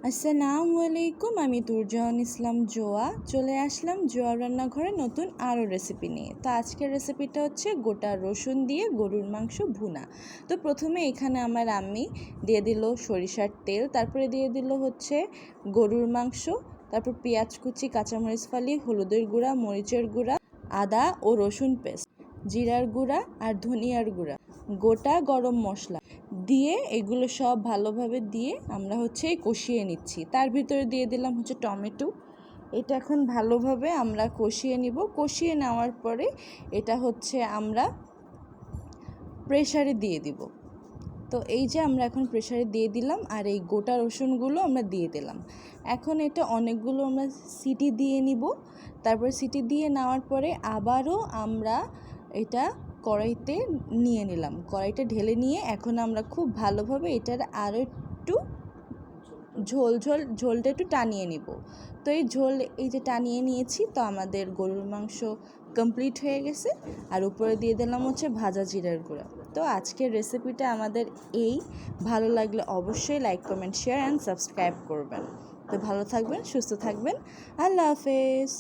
আসসালামু আলাইকুম, আমি তুরজাহান ইসলাম জোয়া চলে আসলাম জোয়া রান্নাঘরে নতুন আরও রেসিপি নিয়ে। তো আজকের রেসিপিটা হচ্ছে গোটা রসুন দিয়ে গরুর মাংস ভুনা। তো প্রথমে এখানে আমার আম্মি দিয়ে দিল সরিষার তেল, তারপরে দিয়ে দিল হচ্ছে গরুর মাংস, তারপর পেঁয়াজ কুচি, কাঁচামরিচ ফালি, হলুদের গুঁড়া, মরিচের গুঁড়া, আদা ও রসুন পেস্ট, জিরার গুঁড়া আর ধনিয়ার গুঁড়া, গোটা গরম মশলা দিয়ে এগুলো সব ভালোভাবে দিয়ে আমরা হচ্ছে কষিয়ে নিচ্ছি। তার ভিতরে দিয়ে দিলাম হচ্ছে টমেটো। এটা এখন ভালোভাবে আমরা কষিয়ে নিব। কষিয়ে নেওয়ার পরে এটা হচ্ছে আমরা প্রেসারে দিয়ে দিব। তো এই যে আমরা এখন প্রেসারে দিয়ে দিলাম আর এই গোটা রসুনগুলো আমরা দিয়ে দিলাম। এখন এটা অনেকগুলো আমরা সিটি দিয়ে নিব। তারপর সিটি দিয়ে নেওয়ার পরে আবারও আমরা এটা কড়াইতে নিয়ে নিলাম। কড়াইটা ঢেলে নিয়ে এখন আমরা খুব ভালোভাবে এটার আরও একটু ঝোলটা একটু টানিয়ে নিব। তো এই যে টানিয়ে নিয়েছি, তো আমাদের গরুর মাংস কমপ্লিট হয়ে গেছে। আর উপরে দিয়ে দিলাম হচ্ছে ভাজা জিরার গুঁড়া। তো আজকের রেসিপিটা আমাদের ভালো লাগলে অবশ্যই like, comment, share and subscribe করবেন। তো ভালো থাকবেন, সুস্থ থাকবেন। আল্লাহ হাফেজ।